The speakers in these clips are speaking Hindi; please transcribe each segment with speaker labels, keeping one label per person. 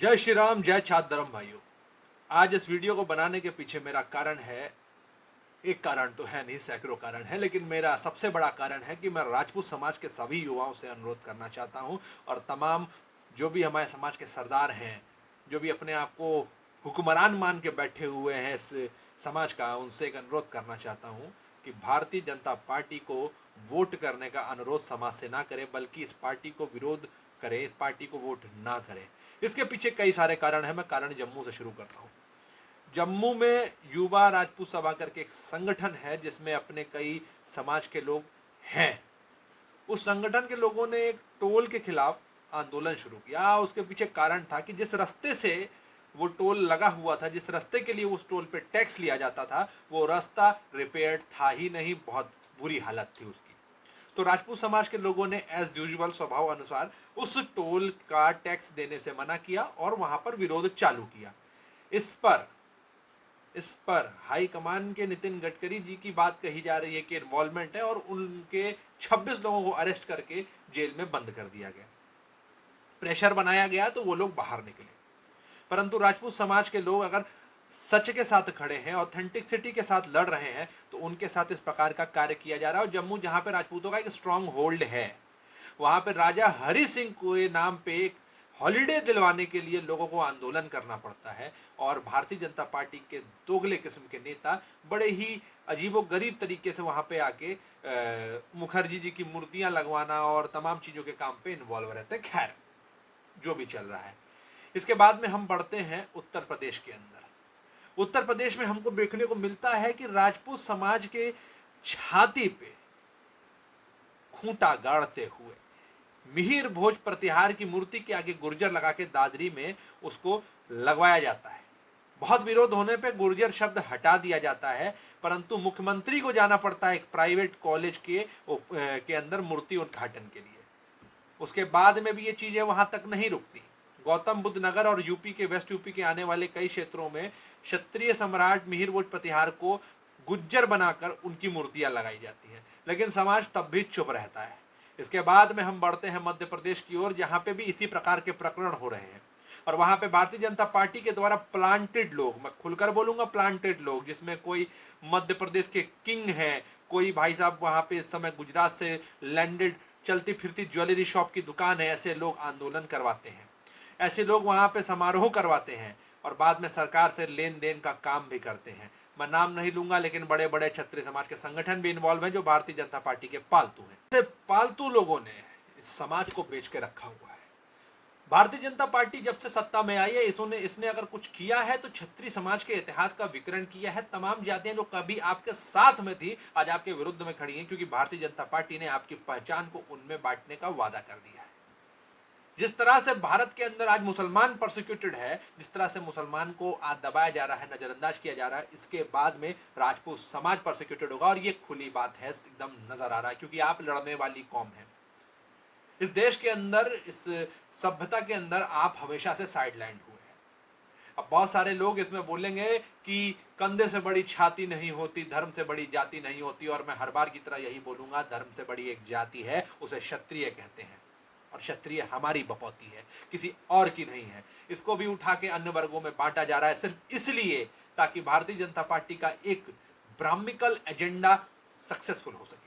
Speaker 1: जय श्री राम, जय छात्र धर्म भाइयों। आज इस वीडियो को बनाने के पीछे मेरा कारण है। एक कारण तो है नहीं, सैकड़ों कारण है, लेकिन मेरा सबसे बड़ा कारण है कि मैं राजपूत समाज के सभी युवाओं से अनुरोध करना चाहता हूं और तमाम जो भी हमारे समाज के सरदार हैं, जो भी अपने आप को हुक्मरान मान के बैठे हुए हैं इस समाज का, उनसे एक अनुरोध करना चाहता हूं कि भारतीय जनता पार्टी को वोट करने का अनुरोध समाज से ना करें, बल्कि इस पार्टी को विरोध करें, इस पार्टी को वोट ना करें। इसके पीछे कई सारे कारण हैं। मैं कारण जम्मू से शुरू करता हूँ। जम्मू में युवा राजपूत सभा करके एक संगठन है जिसमें अपने कई समाज के लोग हैं। उस संगठन के लोगों ने एक टोल के खिलाफ आंदोलन शुरू किया। उसके पीछे कारण था कि जिस रास्ते से वो टोल लगा हुआ था, जिस रास्ते के लिए उस टोल पे टैक्स लिया जाता था, वो रास्ता रिपेयर्ड था ही नहीं, बहुत बुरी हालत थी उसकी। तो राजपूत समाज के लोगों ने एज यूजुअल स्वभाव अनुसार उस टोल का टैक्स देने से मना किया और वहां पर विरोध चालू किया। इस पर इस पर हाई कमान के नितिन गडकरी जी की बात कही जा रही है कि इन्वॉल्वमेंट है और उनके 26 लोगों को अरेस्ट करके जेल में बंद कर दिया गया। प्रेशर बनाया गया तो वो लोग बाहर निकले। परंतु राजपूत समाज के लोग अगर सच के साथ खड़े हैं, ऑथेंटिसिटी के साथ लड़ रहे हैं, तो उनके साथ इस प्रकार का कार्य किया जा रहा है। और जम्मू जहां पे राजपूतों का एक स्ट्रांग होल्ड है, वहां पे राजा हरि सिंह के नाम पे एक हॉलिडे दिलवाने के लिए लोगों को आंदोलन करना पड़ता है। और भारतीय जनता पार्टी के दोगले किस्म के नेता बड़े ही अजीबो गरीब तरीके से वहां पे आके मुखर्जी जी की मूर्तियां लगवाना और तमाम चीजों के काम पे इन्वॉल्व रहते हैं। खैर, जो भी चल रहा है। इसके बाद में हम बढ़ते हैं उत्तर प्रदेश के अंदर। उत्तर प्रदेश में हमको देखने को मिलता है कि राजपूत समाज के छाती पे खूंटा गाड़ते हुए मिहिर भोज प्रतिहार की मूर्ति के आगे गुर्जर लगा के दादरी में उसको लगवाया जाता है। बहुत विरोध होने पे गुर्जर शब्द हटा दिया जाता है, परंतु मुख्यमंत्री को जाना पड़ता है एक प्राइवेट कॉलेज के अंदर मूर्ति उद्घाटन के लिए। उसके बाद में भी ये चीजें वहां तक नहीं रुकती। गौतम बुद्ध नगर और यूपी के वेस्ट यूपी के आने वाले कई क्षेत्रों में क्षत्रिय सम्राट मिहिर भोज प्रतिहार को गुज्जर बनाकर उनकी मूर्तियां लगाई जाती हैं, लेकिन समाज तब भी चुप रहता है। इसके बाद में हम बढ़ते हैं मध्य प्रदेश की ओर, जहां पे भी इसी प्रकार के प्रकरण हो रहे हैं। और वहां पे भारतीय जनता पार्टी के द्वारा प्लांटेड लोग, मैं खुलकर बोलूंगा प्लांटेड लोग, जिसमें कोई मध्य प्रदेश के किंग हैं, कोई भाई साहब वहां पे इस समय गुजरात से लैंडेड चलती फिरती ज्वेलरी शॉप की दुकान है, ऐसे लोग आंदोलन करवाते हैं। ऐसे लोग वहां पे समारोह करवाते हैं और बाद में सरकार से लेन देन का काम भी करते हैं। मैं नाम नहीं लूंगा, लेकिन बड़े बड़े क्षत्रिय समाज के संगठन भी इन्वॉल्व हैं जो भारतीय जनता पार्टी के पालतू हैं। ऐसे पालतू लोगों ने इस समाज को बेच के रखा हुआ है। भारतीय जनता पार्टी जब से सत्ता में आई है, इसने अगर कुछ किया है तो क्षत्रिय समाज के इतिहास का विकरण किया है। तमाम जातियां जो कभी आपके साथ में थी, आज आपके विरुद्ध में खड़ी हैं, क्योंकि भारतीय जनता पार्टी ने आपकी पहचान को उनमें बांटने का वादा कर दिया है। जिस तरह से भारत के अंदर आज मुसलमान प्रोसिक्यूटेड है, जिस तरह से मुसलमान को आज दबाया जा रहा है, नजरअंदाज किया जा रहा है, इसके बाद में राजपूत समाज प्रोसिक्यूटेड होगा। और ये खुली बात है, एकदम नजर आ रहा है, क्योंकि आप लड़ने वाली कौम है इस देश के अंदर, इस सभ्यता के अंदर। आप हमेशा से साइडलाइन हुए हैं। अब बहुत सारे लोग इसमें बोलेंगे कि कंधे से बड़ी छाती नहीं होती, धर्म से बड़ी जाति नहीं होती, और मैं हर बार की तरह यही बोलूंगा, धर्म से बड़ी एक जाति है, उसे क्षत्रिय कहते हैं। और क्षत्रिय हमारी बपौती है, किसी और की नहीं है। इसको भी उठा के अन्य वर्गों में बांटा जा रहा है, सिर्फ इसलिए ताकि भारतीय जनता पार्टी का एक ब्राह्मिकल एजेंडा सक्सेसफुल हो सके।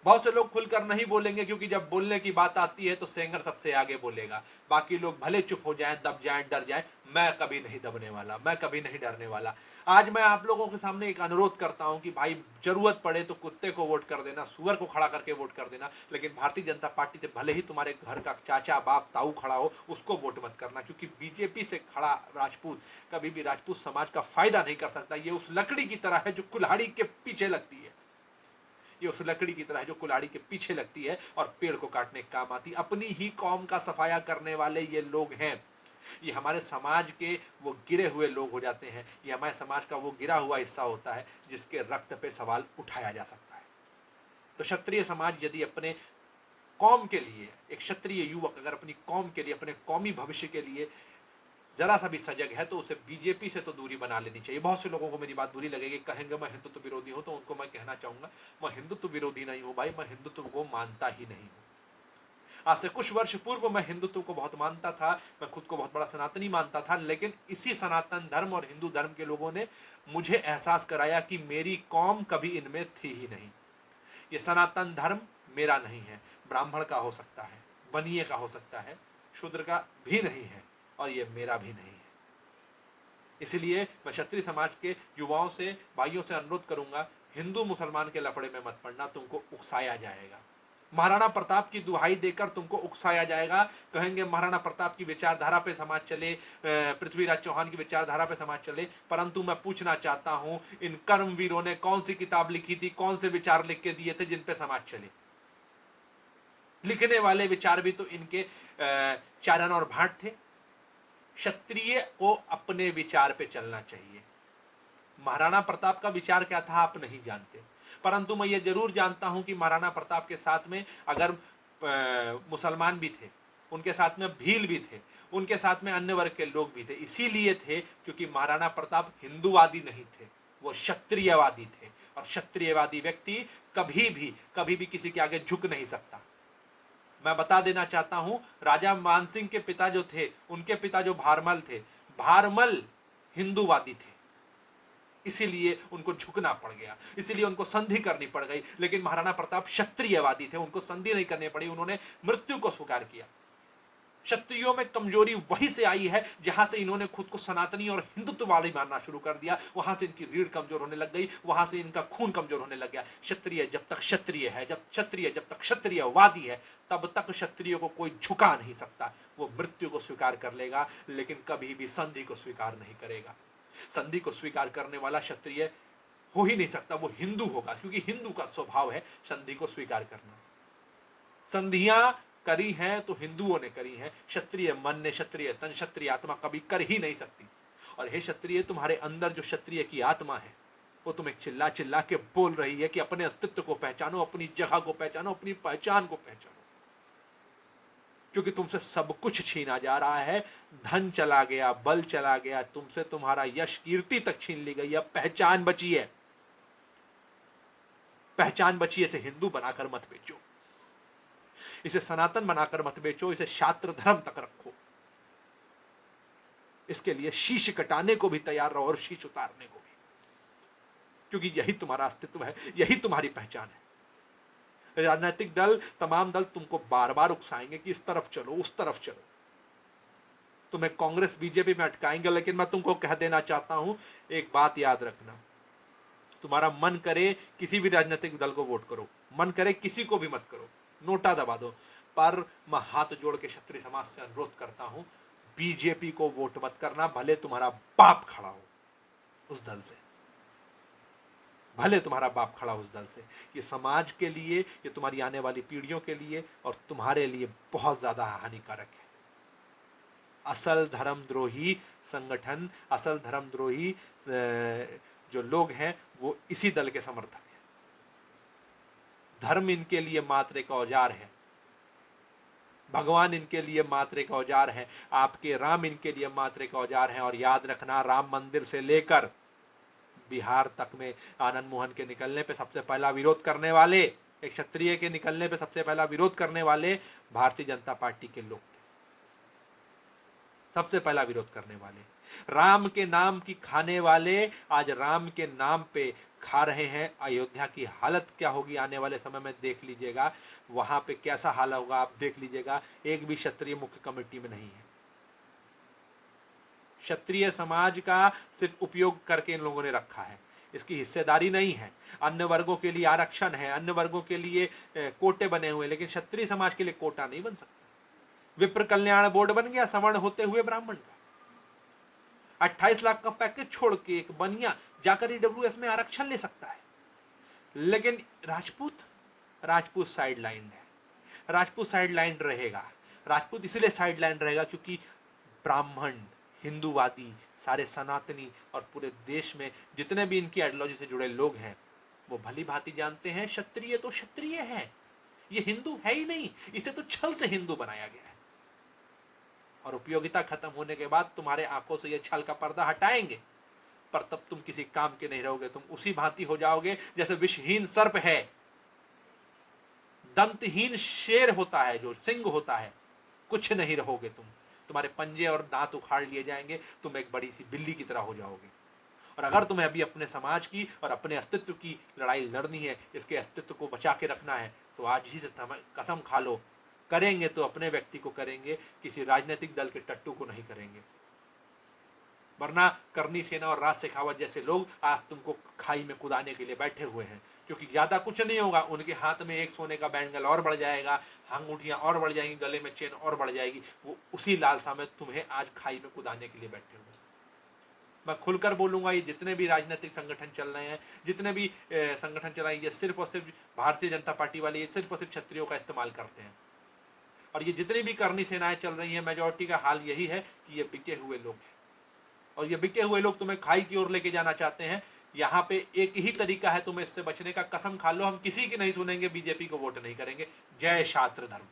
Speaker 1: बहुत से लोग खुलकर नहीं बोलेंगे, क्योंकि जब बोलने की बात आती है तो सेंगर सबसे आगे बोलेगा। बाकी लोग भले चुप हो जाएं, दब जाएं, डर जाएं, मैं कभी नहीं दबने वाला, मैं कभी नहीं डरने वाला। आज मैं आप लोगों के सामने एक अनुरोध करता हूं कि भाई, जरूरत पड़े तो कुत्ते को वोट कर देना, सुअर को खड़ा करके वोट कर देना, लेकिन भारतीय जनता पार्टी से भले ही तुम्हारे घर का चाचा बाप ताऊ खड़ा हो, उसको वोट मत करना। क्योंकि बीजेपी से खड़ा राजपूत कभी भी राजपूत समाज का फायदा नहीं कर सकता। ये उस लकड़ी की तरह है जो कुल्हाड़ी के पीछे लगती है। ये उस लकड़ी की तरह है जो कुल्हाड़ी के पीछे लगती है और पेड़ को काटने के काम आती। अपनी ही कौम का सफाया करने वाले ये लोग हैं। ये हमारे समाज के वो गिरे हुए लोग हो जाते हैं। ये हमारे समाज का वो गिरा हुआ हिस्सा होता है जिसके रक्त पे सवाल उठाया जा सकता है। तो क्षत्रिय समाज यदि अपने कौम के लिए, एक क्षत्रिय युवक अगर अपनी कौम के लिए, अपने कौमी भविष्य के लिए जरा सा भी सजग है, तो उसे बीजेपी से तो दूरी बना लेनी चाहिए। बहुत से लोगों को मेरी बात बुरी लगेगी, कहेंगे मैं हिंदुत्व विरोधी हूं, तो उनको मैं कहना चाहूंगा, मैं हिंदुत्व विरोधी नहीं हूं भाई, मैं हिंदुत्व को मानता ही नहीं हूं। आज से कुछ वर्ष पूर्व मैं हिंदुत्व को बहुत मानता था, मैं खुद को बहुत बड़ा सनातनी मानता था, लेकिन इसी सनातन धर्म और हिंदू धर्म के लोगों ने मुझे एहसास कराया कि मेरी कौम कभी इनमें थी ही नहीं। ये सनातन धर्म मेरा नहीं है। ब्राह्मण का हो सकता है, बनिए का हो सकता है, शूद्र का भी नहीं है, और ये मेरा भी नहीं है। इसलिए मैं क्षत्रिय समाज के युवाओं से, भाइयों से अनुरोध करूंगा, हिंदू मुसलमान के लफड़े में मत पड़ना, तुमको उकसाया जाएगा। महाराणा प्रताप की दुहाई देकर तुमको उकसाया जाएगा। कहेंगे महाराणा प्रताप की विचारधारा पे समाज चले, पृथ्वीराज चौहान की विचारधारा पे समाज चले, परंतु मैं पूछना चाहता हूं, इन कर्मवीरों ने कौन सी किताब लिखी थी, कौन से विचार लिख के दिए थे जिन पे समाज चले? लिखने वाले विचार भी तो इनके चारण और भाट थे। क्षत्रिय को अपने विचार पे चलना चाहिए। महाराणा प्रताप का विचार क्या था आप नहीं जानते, परंतु मैं ये जरूर जानता हूं कि महाराणा प्रताप के साथ में अगर मुसलमान भी थे, उनके साथ में भील भी थे, उनके साथ में अन्य वर्ग के लोग भी थे। इसीलिए थे क्योंकि महाराणा प्रताप हिंदूवादी नहीं थे, वो क्षत्रियवादी थे, और क्षत्रियवादी व्यक्ति कभी भी किसी के आगे झुक नहीं सकता। मैं बता देना चाहता हूं, राजा मानसिंह के पिता जो थे, उनके पिता जो भारमल थे, भारमल हिंदूवादी थे, इसीलिए उनको झुकना पड़ गया, इसीलिए उनको संधि करनी पड़ गई। लेकिन महाराणा प्रताप क्षत्रियवादी थे, उनको संधि नहीं करनी पड़ी, उन्होंने मृत्यु को स्वीकार किया। क्षत्रियों में कमजोरी वहीं से आई है जहां से इन्होंने खुद को सनातनी और हिंदुत्ववादी मानना शुरू कर दिया, वहां से इनकी रीढ़ कमजोर होने लग गई, वहां से इनका खून कमजोर होने लग गया। क्षत्रिय जब तक क्षत्रिय है, जब तक क्षत्रियवादी है, तब तक क्षत्रिय को कोई झुका नहीं सकता। वो मृत्यु को स्वीकार कर लेगा, लेकिन कभी भी संधि को स्वीकार नहीं करेगा। संधि को स्वीकार करने वाला क्षत्रिय हो ही नहीं सकता, वो हिंदू होगा, क्योंकि हिंदू का स्वभाव है संधि को स्वीकार करना। संधियां करी हैं तो हिंदुओं ने करी हैं, क्षत्रिय मन ने, क्षत्रिय तन, क्षत्रिय आत्मा कभी कर ही नहीं सकती। और हे क्षत्रिय, तुम्हारे अंदर जो क्षत्रिय की आत्मा है, वो तुम्हें चिल्ला चिल्ला के बोल रही है कि अपने अस्तित्व को पहचानो, अपनी जगह को पहचानो, अपनी पहचान को पहचानो, क्योंकि तुमसे सब कुछ छीना जा रहा है। धन चला गया, बल चला गया, तुमसे तुम्हारा यश कीर्ति तक छीन ली गई, अब पहचान बची है। पहचान बची है, इसे हिंदू बनाकर मत बेचो, इसे सनातन बनाकर मत बेचो, इसे शास्त्र धर्म तक रखो। इसके लिए शीश कटाने को भी तैयार रहो और शीश उतारने को भी, क्योंकि यही तुम्हारा अस्तित्व है, यही तुम्हारी पहचान है। राजनीतिक दल, तमाम दल तुमको बार बार उकसाएंगे कि इस तरफ चलो, उस तरफ चलो, तुम्हें कांग्रेस बीजेपी में अटकाएंगे, लेकिन मैं तुमको कह देना चाहता हूं, एक बात याद रखना, तुम्हारा मन करे किसी भी राजनीतिक दल को वोट करो, मन करे किसी को भी मत करो, नोटा दबा दो, पर मैं हाथ जोड़ के क्षत्रिय समाज से अनुरोध करता हूं, बीजेपी को वोट मत करना, भले तुम्हारा बाप खड़ा हो उस दल से, भले तुम्हारा बाप खड़ा हो उस दल से। ये समाज के लिए, ये तुम्हारी आने वाली पीढ़ियों के लिए और तुम्हारे लिए बहुत ज्यादा हानिकारक है। असल धर्मद्रोही संगठन, असल धर्मद्रोही जो लोग हैं, वो इसी दल के समर्थक हैं। धर्म इनके लिए मात्र एक औजार है, भगवान इनके लिए मात्र एक औजार है, आपके राम इनके लिए मात्र एक औजार है। और याद रखना, राम मंदिर से लेकर बिहार तक में आनंद मोहन के निकलने पे सबसे पहला विरोध करने वाले, एक क्षत्रिय के निकलने पे सबसे पहला विरोध करने वाले भारतीय जनता पार्टी के लोग थे, सबसे पहला विरोध करने वाले। राम के नाम की खाने वाले आज राम के नाम पे खा रहे हैं। अयोध्या की हालत क्या होगी आने वाले समय में देख लीजिएगा, वहां पे कैसा हाल होगा आप देख लीजिएगा। एक भी क्षत्रिय मुख्य कमेटी में नहीं है। क्षत्रिय समाज का सिर्फ उपयोग करके इन लोगों ने रखा है, इसकी हिस्सेदारी नहीं है। अन्य वर्गों के लिए आरक्षण है, अन्य वर्गों के लिए कोटे बने हुए, लेकिन क्षत्रिय समाज के लिए कोटा नहीं बन सकता। विप्र कल्याण बोर्ड बन गया सवर्ण होते हुए ब्राह्मण का, 28 लाख का पैकेज छोड़ के एक बनिया जाकर ईडब्ल्यूएस में आरक्षण ले सकता है। लेकिन राजपूत साइड लाइन है, राजपूत साइड लाइन रहेगा। राजपूत इसलिए साइड लाइन रहेगा क्योंकि ब्राह्मण, हिंदूवादी, सारे सनातनी और पूरे देश में जितने भी इनकी आइडियोलॉजी से जुड़े लोग हैं, वो भली भांति जानते हैं क्षत्रिय तो क्षत्रिय है, ये हिंदू है ही नहीं, इसे तो छल से हिंदू बनाया गया है। और उपयोगिता खत्म होने के बाद तुम्हारे आंखों से ये छल का पर्दा हटाएंगे, पर तब तुम किसी काम के नहीं रहोगे। तुम उसी भांति हो जाओगे जैसे विषहीन सर्प है, दंतहीन शेर होता है, जो सिंह होता है, कुछ नहीं रहोगे तुम, तुम्हारे पंजे और दांत उखाड़ लिए जाएंगे, तुम एक बड़ी सी बिल्ली की तरह हो जाओगे। और अगर तुम्हें अभी अपने समाज की और अपने अस्तित्व की लड़ाई लड़नी है, इसके अस्तित्व को बचा के रखना है, तो आज ही से कसम खा लो, करेंगे तो अपने व्यक्ति को करेंगे, किसी राजनीतिक दल के टट्टू को नहीं करेंगे। वरना करनी सेना और राज शेखावत जैसे लोग आज तुमको खाई में कुदाने के लिए बैठे हुए हैं, क्योंकि ज़्यादा कुछ नहीं होगा, उनके हाथ में एक सोने का बैंगल और बढ़ जाएगा, अंगूठियाँ और बढ़ जाएंगी, गले में चेन और बढ़ जाएगी, वो उसी लालसा में तुम्हें आज खाई में कुदाने के लिए बैठे हुए हैं। मैं खुलकर बोलूँगा, ये जितने भी राजनीतिक संगठन चल रहे हैं, जितने भी संगठन चलाए, ये सिर्फ और सिर्फ भारतीय जनता पार्टी वाले, ये सिर्फ और सिर्फ क्षत्रियों का इस्तेमाल करते हैं। और ये जितनी भी करनी सेनाएं चल रही हैं, मेजॉरिटी का हाल यही है कि ये बिके हुए लोग हैं, और ये बिके हुए लोग तुम्हें खाई की ओर लेके जाना चाहते हैं। यहाँ पे एक ही तरीका है तुम्हें इससे बचने का, कसम खा लो, हम किसी की नहीं सुनेंगे, बीजेपी को वोट नहीं करेंगे। जय छात्र धर्म।